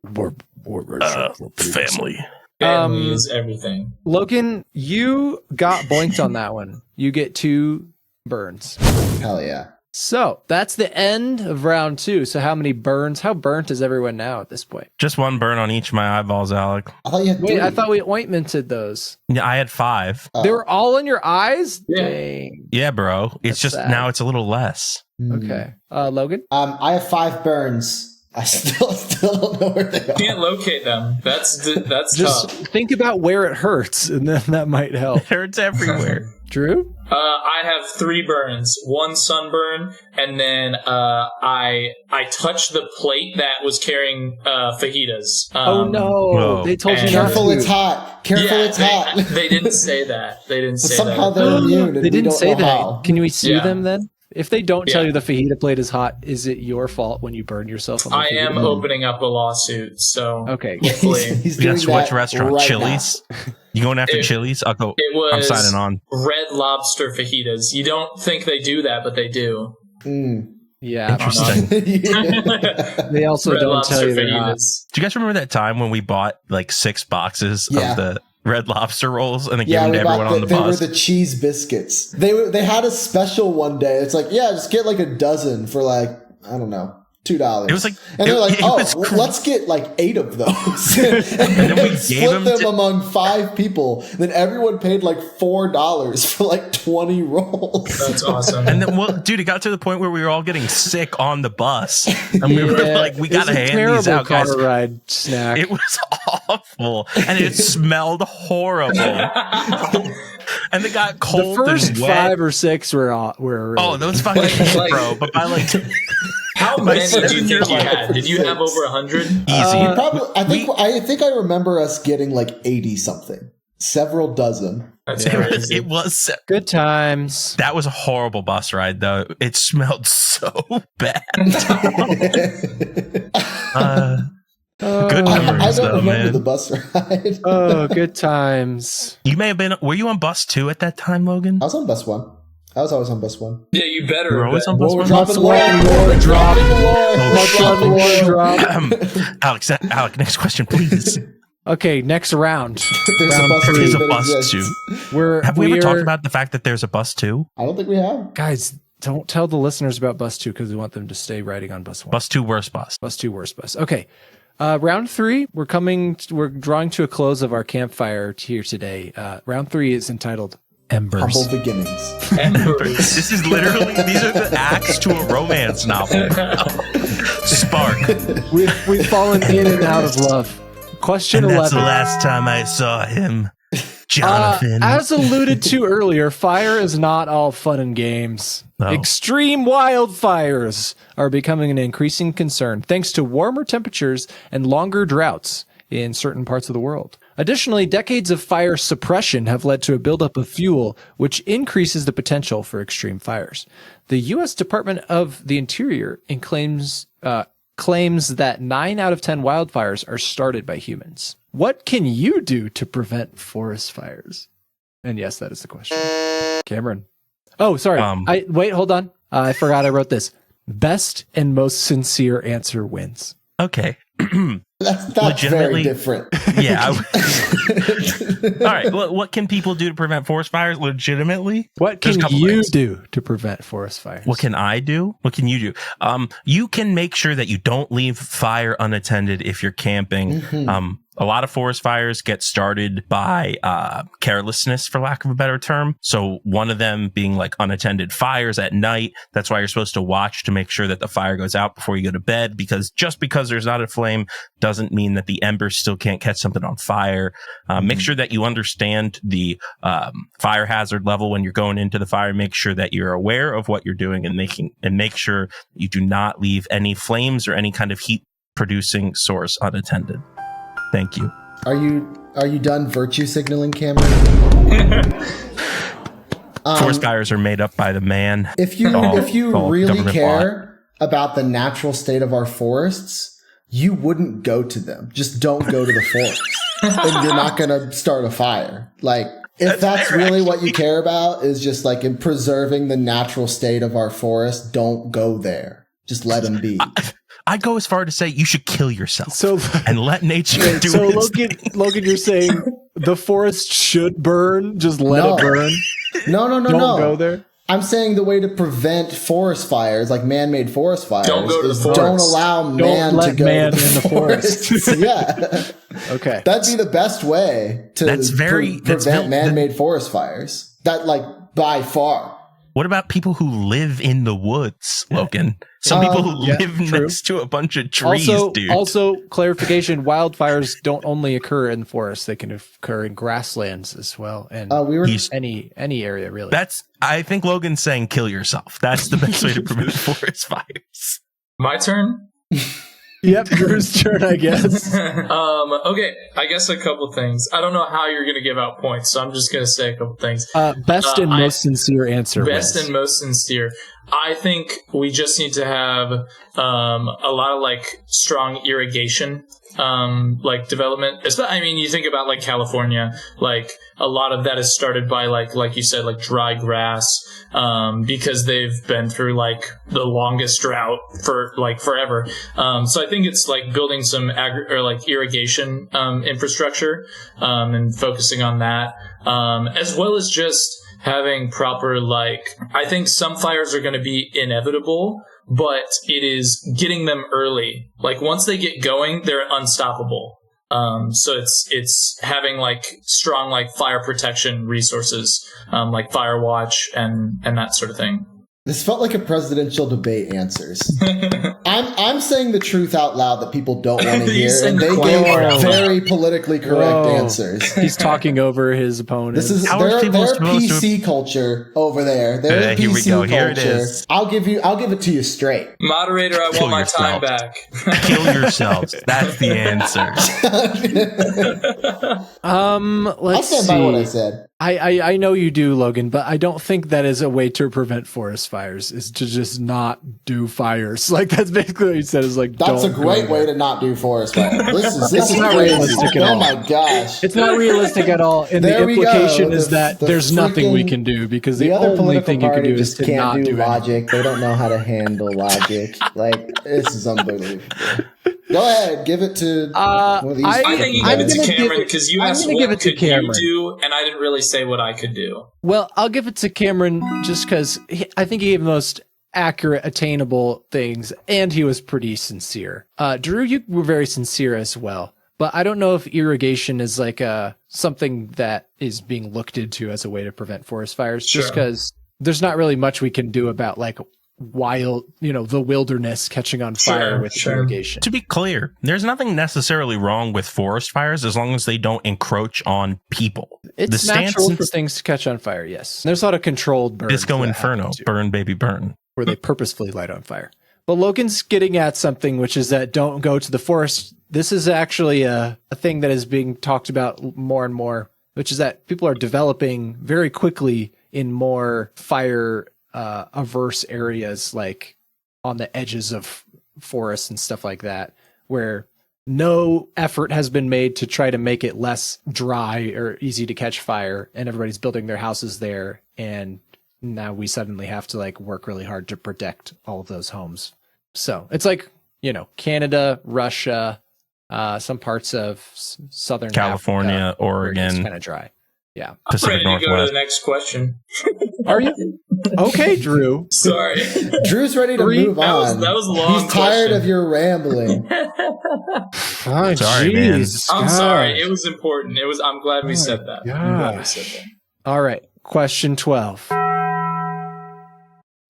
Family. Family is everything. Logan, you got boinked on that one. You get 2 burns. Hell yeah. So that's the end of round 2. So how many burns? How burnt is everyone now at this point? Just one burn on each of my eyeballs, Alec. I thought you had Wait, three. I thought we ointmented those. Yeah, I had 5. Oh. They were all in your eyes? Yeah. Dang. Yeah, bro. It's That's just sad. now it's a little less. Okay. Logan? I have 5 burns. I still don't know where they are. Can't locate them. That's Just tough. think about where it hurts, and then that might help. It hurts everywhere. Drew? I have 3 burns, 1 sunburn, and then I touched the plate that was carrying fajitas. Oh no! whoa. They told you And- not Careful, to. it's hot. Careful, Yeah, it's hot. they didn't say that. They didn't But say somehow that. they're immune. And They didn't say that. How. Can we sue Yeah. them then? If they don't tell Yeah. you the fajita plate is hot, is it your fault when you burn yourself on the I fajita? am opening up a lawsuit, so Okay. hopefully He's You doing guys, which that restaurant? right Chili's? You going after It- Chili's? I'll go. it was I'm signing on. Red Lobster fajitas. You don't think they do that, but they do. now. Mm. Yeah. Interesting. They also Red don't Lobster tell you they're hot. fajitas. Do you guys remember that time when we bought like 6 boxes Yeah. of the Red Lobster rolls and they gave Yeah, them we to bought everyone on the they were bus? the cheese biscuits. They had a special one day. It's like, yeah, just get like a dozen for like, I don't know, $2. It was like- and they're it- like, it oh, was cr- let's get like 8 of those, then we gave split them them to- among 5 people. Then everyone paid like $4 for like 20 rolls. That's awesome. And then, well, dude, it got to the point where we were all getting sick on the bus, and we were Yeah, like, "We it's gotta a hand terrible these out, car guys." ride snack. It was awful, and it smelled horrible, and they got the cold first and wet. 5 or 6 were really Oh, those fucking Like- bro! But by like How many do you seven think you years had? Did you have over 100? easy. Probably, I think I remember us getting like 80 something, several dozen. That's it, was, crazy. it was good times. that was a horrible bus ride, though. It smelled so bad. Good I memories, don't though, remember man. the bus ride. Oh, good times. You may have been. Were you on bus 2 at that time, Logan? I was on bus 1. I was always on bus 1. Yeah, you better. You were always on Whoa, bus we're 1. dropping Bus lore. one, We're lore drop. dropping the lore. Oh, We're shit. dropping Lore lore. drop. Alex, next question, please. Okay, next round. There's a Round bus three. There is 2 a that bus exists. 2. Have we ever talked about the fact that there's a bus 2? I don't think we have. Guys, don't tell the listeners about bus 2 because we want them to stay riding on bus 1. Bus 2, worst bus. Bus 2, worst bus. Okay. Round 3, we're drawing to a close of our campfire here today. Round 3 is entitled Embers. Humble beginnings. This is literally, these are the acts to a romance novel. Spark. We've fallen in and out of love. Question And that's 11. the last time I saw him, Jonathan. As alluded to earlier, fire is not all fun and games. No. Extreme wildfires are becoming an increasing concern thanks to warmer temperatures and longer droughts in certain parts of the world. Additionally, decades of fire suppression have led to a buildup of fuel, which increases the potential for extreme fires. The U.S. Department of the Interior claims that 9 out of 10 wildfires are started by humans. What can you do to prevent forest fires? And yes, that is the question. Cameron. Oh, sorry. Wait, hold on. I forgot I wrote this. Best and most sincere answer wins. Okay. That's Legitimately- very different. Yeah. All right. What can people do to prevent forest fires legitimately? What There's can a couple you things. do to prevent forest fires? What can I do? What can you do? You can make sure that you don't leave fire unattended if you're camping. A lot of forest fires get started by carelessness, for lack of a better term. So one of them being like unattended fires at night. That's why you're supposed to watch to make sure that the fire goes out before you go to bed, because just because there's not a flame doesn't mean that the embers still can't catch something on fire. Make sure that you understand the fire hazard level when you're going into the fire. Make sure that you're aware of what you're doing and make sure you do not leave any flames or any kind of heat producing source unattended. Thank you. Are you done virtue signaling, Cameron? Forest fires are made up by the man. If you Called really government care about the natural state of our forests, you wouldn't go to them. Just don't go to the forest. And you're not going to start a fire. Like, if that's really what you care about, is just like in preserving the natural state of our forest, don't go there. Just let them be. I'd go as far to say you should kill yourself So, and let nature do so its Logan, you're saying the forest should burn? Just let it burn? No. Don't go there? I'm saying the way to prevent forest fires, like man-made forest fires, Don't go to the is forest. don't allow man let to go man to in the forest. Yeah. Okay. That'd be the best way to prevent man-made forest fires. That, like, by far. What about people who live in the woods, Logan? Some people who live true. next to a bunch of trees, dude. Also, clarification, wildfires don't only occur in forests, they can occur in grasslands as well. And any area, really. I think Logan's saying kill yourself. That's the best way to prevent forest fires. My turn? Yep, Drew's turn, I guess. Okay, I guess a couple things. I don't know how you're going to give out points, so I'm just going to say a couple things. Best and most sincere answer. Best wins. and most sincere. I think we just need to have a lot of like strong irrigation like development. I mean, you think about like California, like a lot of that is started by like you said, like dry grass, because they've been through like the longest drought for like forever. So I think it's like building some irrigation infrastructure and focusing on that, as well as just having proper, I think some fires are going to be inevitable, but it is getting them early. Like once they get going, they're unstoppable. So it's having like strong, like fire protection resources, like fire watch and that sort of thing. This felt like a presidential debate answers. I'm saying the truth out loud that people don't want to hear, and they gave very politically correct answers. He's talking over his opponent. This is How are their people supposed PC culture over there. Their here we PC go. culture. Here it is. I'll give it to you straight. Moderator, I Kill want my yourself. time back. Kill yourselves. That's the answer. I'll stand by what I said. I know you do, Logan, but I don't think that is a way to prevent forest fires, is to just not do fires. Like, that's basically what you said, is like, That's a don't great go way there. to not do forest fire. This is not crazy. realistic at Oh all. my gosh. It's not realistic at all. And There the we go. implication is The- that the there's nothing we freaking- can do, because The the other only political thing you can party do is just to can't not do do anything. logic. They don't know how to handle logic. Like, this is unbelievable. Go ahead, give it to one of these. I think you I'm give it to gonna give Cameron it- because you I'm asked gonna give what it to could you Cameron. do, and I didn't really say what I could do. Well, I'll give it to Cameron just because I think he gave the most accurate, attainable things, and he was pretty sincere. Drew, you were very sincere as well, but I don't know if irrigation is like something that is being looked into as a way to prevent forest fires, just because there's not really much we can do about like wild, the wilderness catching on fire with irrigation. To be clear, there's nothing necessarily wrong with forest fires as long as they don't encroach on people. It's natural for things to catch on fire, yes. There's a lot of controlled burns. Disco Inferno, burn baby burn. Where they purposefully light on fire. But Logan's getting at something, which is that don't go to the forest. This is actually a thing that is being talked about more and more, which is that people are developing very quickly in more fire averse areas, like on the edges of forests and stuff like that, where no effort has been made to try to make it less dry or easy to catch fire, and everybody's building their houses there, and now we suddenly have to like work really hard to protect all of those homes. So it's like, Canada, Russia, some parts of southern California, Africa, Oregon. It's kind of dry. Yeah. Pacific I'm ready to go to Northwest. the next question. Are you? Okay, Drew. Sorry. Drew's ready to move on. That was a long He's tired question. of your rambling. Oh, Sorry, man. I'm sorry. It was important. I'm glad we said that. I'm glad we said that. All right. Question 12.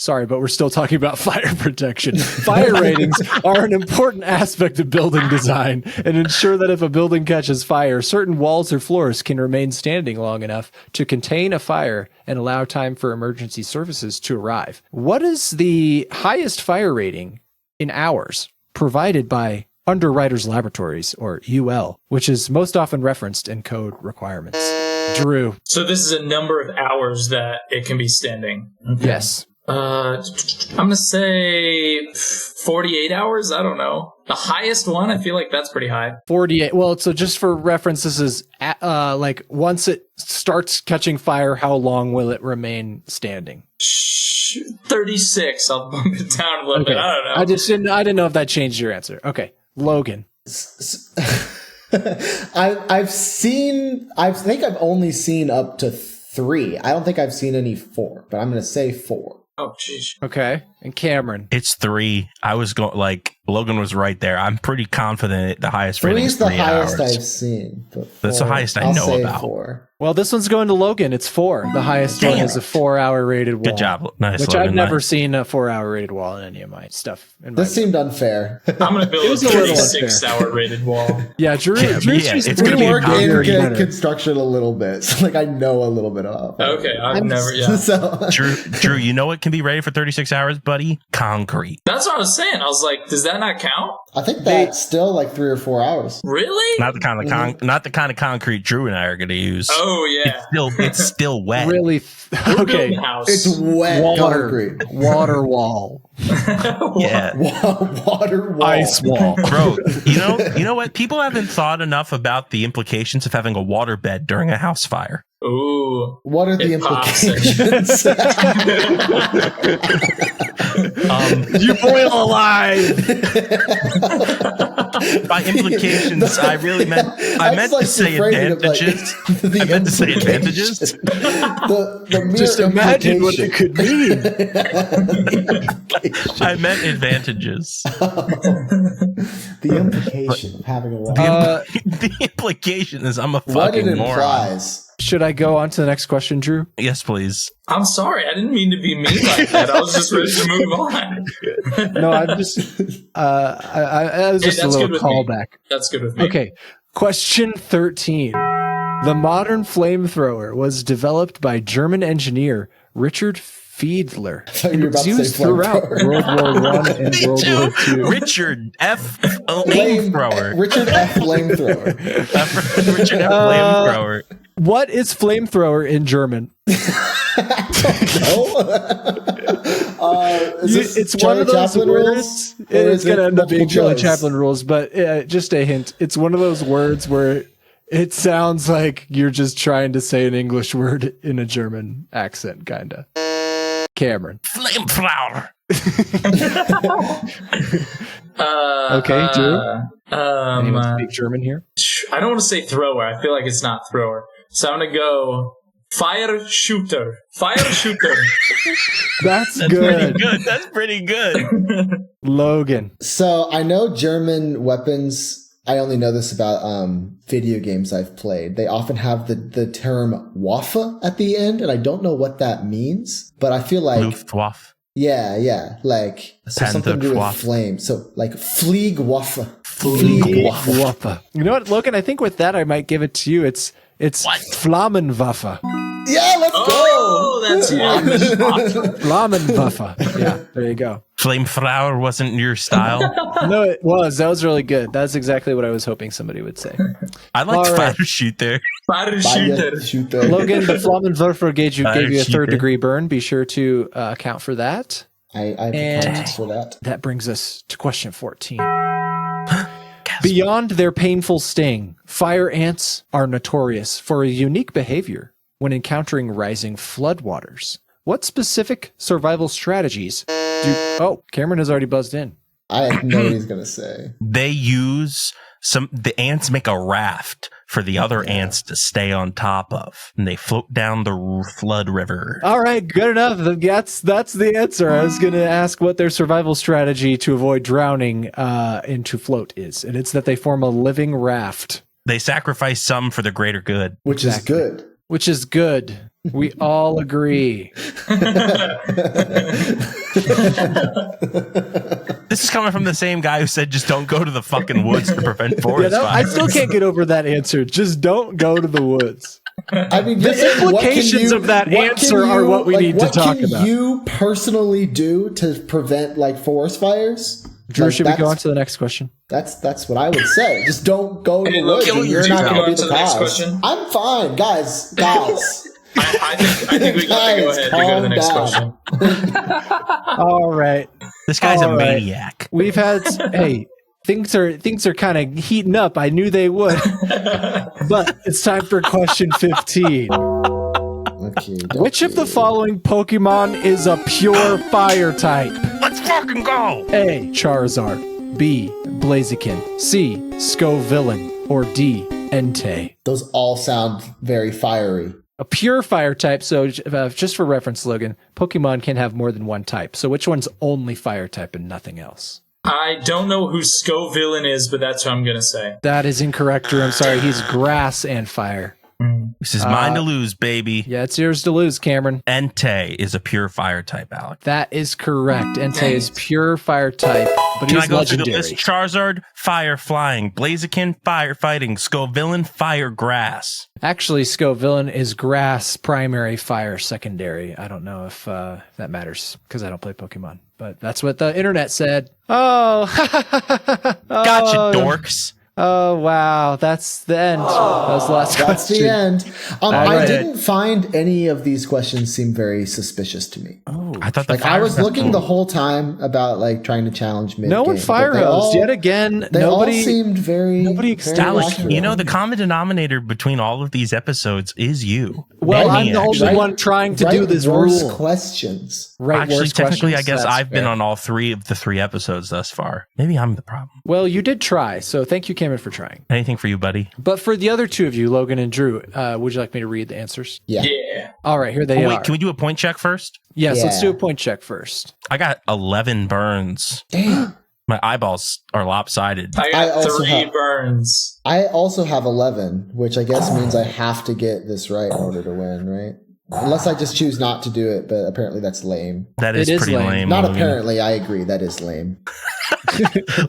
Sorry, but we're still talking about fire protection. Fire ratings are an important aspect of building design and ensure that if a building catches fire, certain walls or floors can remain standing long enough to contain a fire and allow time for emergency services to arrive. What is the highest fire rating in hours provided by Underwriters Laboratories, or UL, which is most often referenced in code requirements? Drew. So this is a number of hours that it can be standing. Okay. Yes. I'm going to say 48 hours. I don't know. The highest one, I feel like that's pretty high. 48. Well, so just for reference, this is like once it starts catching fire, how long will it remain standing? 36. I'll bump it down a little bit. I don't know. I didn't know if that changed your answer. Okay. Logan. I think I've only seen up to 3. I don't think I've seen any 4, but I'm going to say 4. Oh, jeez. Okay. And Cameron. It's 3. I was going Logan was right there. I'm pretty confident the highest 3 rating is the 3 highest hours. I've seen. But That's the highest I know say about. 4. Well, this one's going to Logan. It's 4. The highest one is a 4-hour rated wall. Good job. Nice. Which Logan. I've never Nice. seen a 4-hour rated wall in any of my stuff. This seemed unfair. I'm going to build a was a little 36-hour rated wall. Yeah, Drew. Yeah, Drew's it's We gonna be work in better. construction a little bit, so like I know a little bit about. Okay, I've never, yeah. So Drew, you know what can be ready for 36 hours, buddy? Concrete. That's what I was saying. I was like, does that not count? I think that's still like 3 or 4 hours. Really? Not the kind of not the kind of concrete Drew and I are going to use. Oh, yeah. It's still wet. Really? We're building Okay. a house. It's wet Water. concrete. Water wall. Yeah. Water wall. Ice wall. Bro, you know what? People haven't thought enough about the implications of having a water bed during a house fire. Ooh. What are the It pops implications? You boil alive. By implications, I really meant I meant to say advantages. I meant to say advantages. The mere Just imagine what it could mean. I meant advantages. The implication of having a wall. The implication is I'm a What it fucking moron. implies. Should I go on to the next question, Drew? Yes, please. I'm sorry. I didn't mean to be mean like that. I was just ready to move on. No, I'm just. I was just a that's little good with me. callback. That's good with me. Okay, question 13. The modern flamethrower was developed by German engineer Richard Fiedler thought and you were about was to used say throughout flamethrower. World War I and World War II. Richard F. Flamethrower. Richard F. Flamethrower. Richard F. Flamethrower. What is flamethrower in German? No? Is this It's Charlie one of those Chaplin words. rules? Or It's is going to it end up being multiple Charlie choice? Chaplin rules, but just a hint. It's one of those words where it sounds like you're just trying to say an English word in a German accent, kind of. Cameron. Flamethrower. Okay, Drew? Anyone I speak German here? don't want to say thrower. I feel like it's not thrower. So I'm going to go Fire shooter. That's That's good. pretty good. That's pretty good. Logan. So I know German weapons. I only know this about video games I've played. They often have the term Waffe at the end, and I don't know what that means. But I feel like Luftwaffe. yeah, like so something to do with Panzerwaffe. flame. So like Fliegwaffe. Fliegwaffe. You know what, Logan? I think with that, I might give it to you. It's What? Flammenwaffe. Yeah, let's Oh, that's Flammenwaffe. Yeah, there you go. Flameflower wasn't your style. No, it was. That was really good. That's exactly what I was hoping somebody would say. I like All right. fire shoot there. Fire go. shooter. Logan, the Flammenwerfer gave you a Shooter. third degree burn. Be sure to account for that. I And- apologize for that. That brings us to question 14. Beyond their painful sting, fire ants are notorious for a unique behavior when encountering rising floodwaters. What specific survival strategies do... Oh, Cameron has already buzzed in. I know what he's gonna say. They use the ants make a raft for the other ants to stay on top of, and they float down the flood river. All right, good enough. That's the answer. I was going to ask what their survival strategy to avoid drowning into float is, and it's that they form a living raft, They sacrifice some for the greater good. Which is good. which is good. We all agree. This is coming from the same guy who said just don't go to the fucking woods to prevent forest I fires. still can't get over that answer. Just don't go to the woods. I mean, The what can implications of that what answer can are what we need to talk What can about. you personally do to prevent like forest fires? Drew, Like, should we go on that's- to the next question? That's what I would say. Just don't go to Hey, the woods. Logan, And you're do you not go going to on be to the the next cause. question? I'm fine, guys. I think we got to go Guys, ahead and go to the next calm question. All right. This guy's All a right. maniac. We've had things are kind of heating up. I knew they would. But it's time for question 15. Okay, Which of the following Pokemon is a pure fire type? Let's fucking go! A. Charizard. B. Blaziken. C. Scovillain. Or D. Entei. Those all sound very fiery. A pure fire type. So just for reference, Logan, Pokemon can have more than one type. So which one's only fire type and nothing else? I don't know who Scovillain is, but that's what I'm going to say. That is incorrect, Drew. I'm sorry. He's grass and fire. This is mine to lose, baby. Yeah, it's yours to lose, Cameron. Entei is a pure fire type, Alec. That is correct. Entei is pure fire type, but Can he's I go through the legendary. list? Charizard, fire flying. Blaziken, fire fighting. Scovillain, fire grass. Actually, Scovillain is grass primary, fire secondary. I don't know if that matters because I don't play Pokemon, but that's what the internet said. Oh, Gotcha, dorks. Oh, wow. That's the end. That was the last That's question. the end. All I right. didn't find any of these questions seem very suspicious to me. I thought the Like I fire was stuff- looking the whole time about like trying to challenge mid. No one fire hosed. Yet again, They nobody. all seemed very. nobody very Alec, accurate. you know, the common denominator between all of these episodes is you. Well, And I'm me, the only actually. one trying to Right do this worse rule. questions. Right, Actually, worse technically, I questions? guess That's I've been fair. on all three of the 3 episodes thus far. Maybe I'm the problem. Well, you did try, so thank you, Cameron, for trying. Anything for you, buddy? But for the other two of you, Logan and Drew, would you like me to read the answers? Yeah. Yeah. All right, here they Oh, are. wait, can we do a point check first? Yes, let's Yeah. do a point check first. I got 11 burns. Damn. My eyeballs are lopsided. I I got also 3 have- burns. I also have 11, which I guess means I have to get this right in order to win, right? Unless I just choose not to do it, but apparently that's lame. That is It is pretty lame. lame. Not Logan. apparently, I agree. That is lame.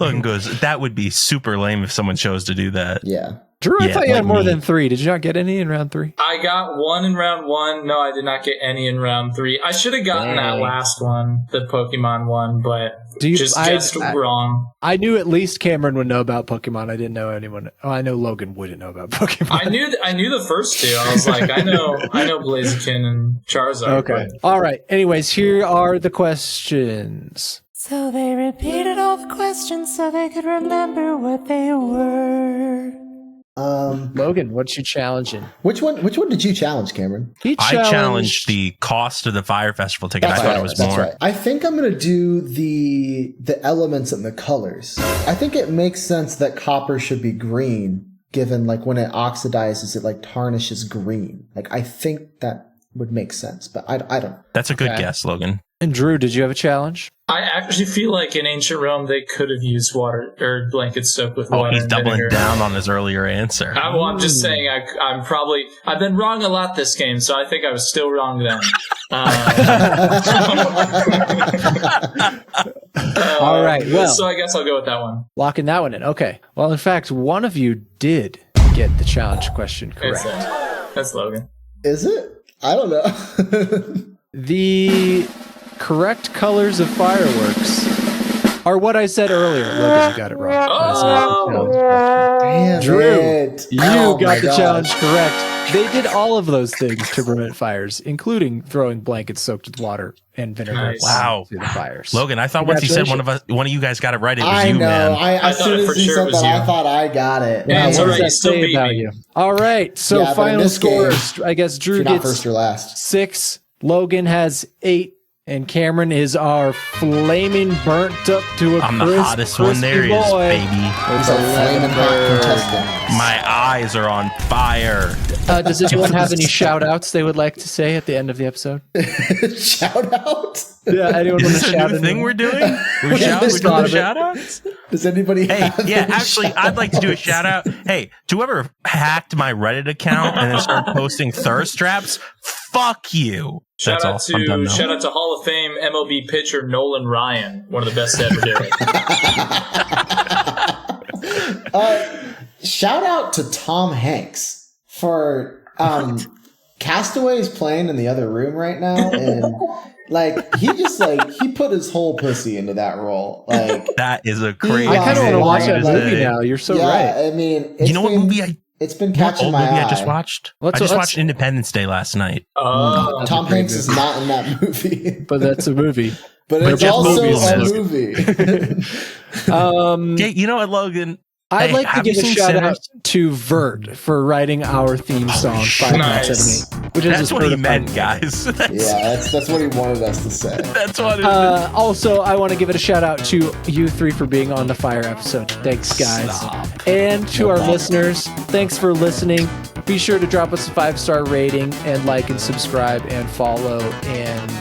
Logan goes, that would be super lame if someone chose to do that. Yeah. Drew, I Yeah, thought you had like more me. than 3. Did you not get any in round 3? I got 1 in round 1. No, I did not get any in round 3. I should have gotten that Dang. last one, the Pokemon one, but Do you- just I- guessed wrong. I knew at least Cameron would know about Pokemon. I didn't know anyone. Oh, I know Logan wouldn't know about Pokemon. I knew the first 2. I was like, I know Blaziken and Charizard. Okay. All right. Anyways, here are the questions. So they repeated all the questions so they could remember what they were. Logan, what's you challenging? Which one did you challenge, Cameron? He I challenged the cost of the Fire Festival ticket. I thought it was That's more. right. I think I'm gonna do the elements and the colors. I think it makes sense that copper should be green given like when it oxidizes, it like tarnishes green. Like I think that would make sense, but I don't know. That's a good guess, Logan. And Drew, did you have a challenge? I actually feel like in ancient Rome they could have used water or blankets soaked with water. Oh, he's and doubling vinegar. down on his earlier answer. I'm just saying I've been wrong a lot this game, so I think I was still wrong then. All right. Well, so I guess I'll go with that one. locking that one in. Okay. Well, in fact, one of you did get the challenge question correct. That's Logan. Is it? I don't know. The correct colors of fireworks are what I said earlier. Logan, you got it wrong. That is not the challenge question. Damn Drew, it. You Oh my got the gosh. challenge correct. They did all of those things to prevent fires, including throwing blankets soaked with water and vinegar Nice. Wow. to the fires. Logan, I thought once he said one of you guys got it right, it was I you, know. man. As thought soon it as for he sure said was that, you. I thought I got it. Yeah, What it's does alright, that you still say beat about me. you? All right. So Yeah, but in final this game, score, I guess Drew You're not gets first or last. 6, Logan has 8, and Cameron is our flaming burnt up to a I'm the crisp, hottest one there crispy is, boy. baby. He's a flaming hot contestant. My eyes are on fire. Does anyone have any shout outs they would like to say at the end of the episode? Shout out. Yeah, anyone Is want this to a shout new in? thing we're doing? We're just doing thought of it. shout outs? Does anybody Hey, have yeah, any actually, I'd like to do a shout out. Hey, to whoever hacked my Reddit account and then started posting thirst traps, fuck you. Shout out I'm done now. to Hall of Fame MLB pitcher Nolan Ryan, one of the best to ever do it. Shout out to Tom Hanks for Castaway is playing in the other room right now, and like he put his whole pussy into that role. Like That is a crazy. I kind of want to watch that Like, movie now. You're so yeah, right. I mean, it's You know what been, movie it's been what catching old my movie eye. I just watched? I just watched Independence Day last night. Oh, Tom Hanks is not in that movie, But that's a movie. but But it's Jeff also Movies a is. movie. Yeah, you know what, Logan? I'd Hey, like to have give you a seen shout out Sinners? to Vert for writing our theme song, 5978, which is That's a what he certified meant, hit. guys. Yeah, that's what he wanted us to say. That's what it is. Also, I want to give it a shout out to you three for being on the fire episode. Thanks, guys. Stop. And to our listeners, thanks for listening. Be sure to drop us a 5-star rating and like and subscribe and follow and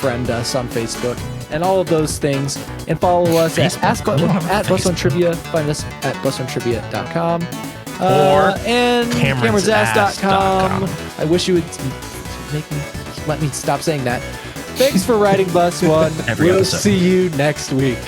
friend us on Facebook and all of those things. And follow us at Bus on Trivia. Find us at busontrivia.com. And cameronsass.com. I wish you would let me stop saying that. Thanks for riding Bus One. Every We'll episode. see you next week.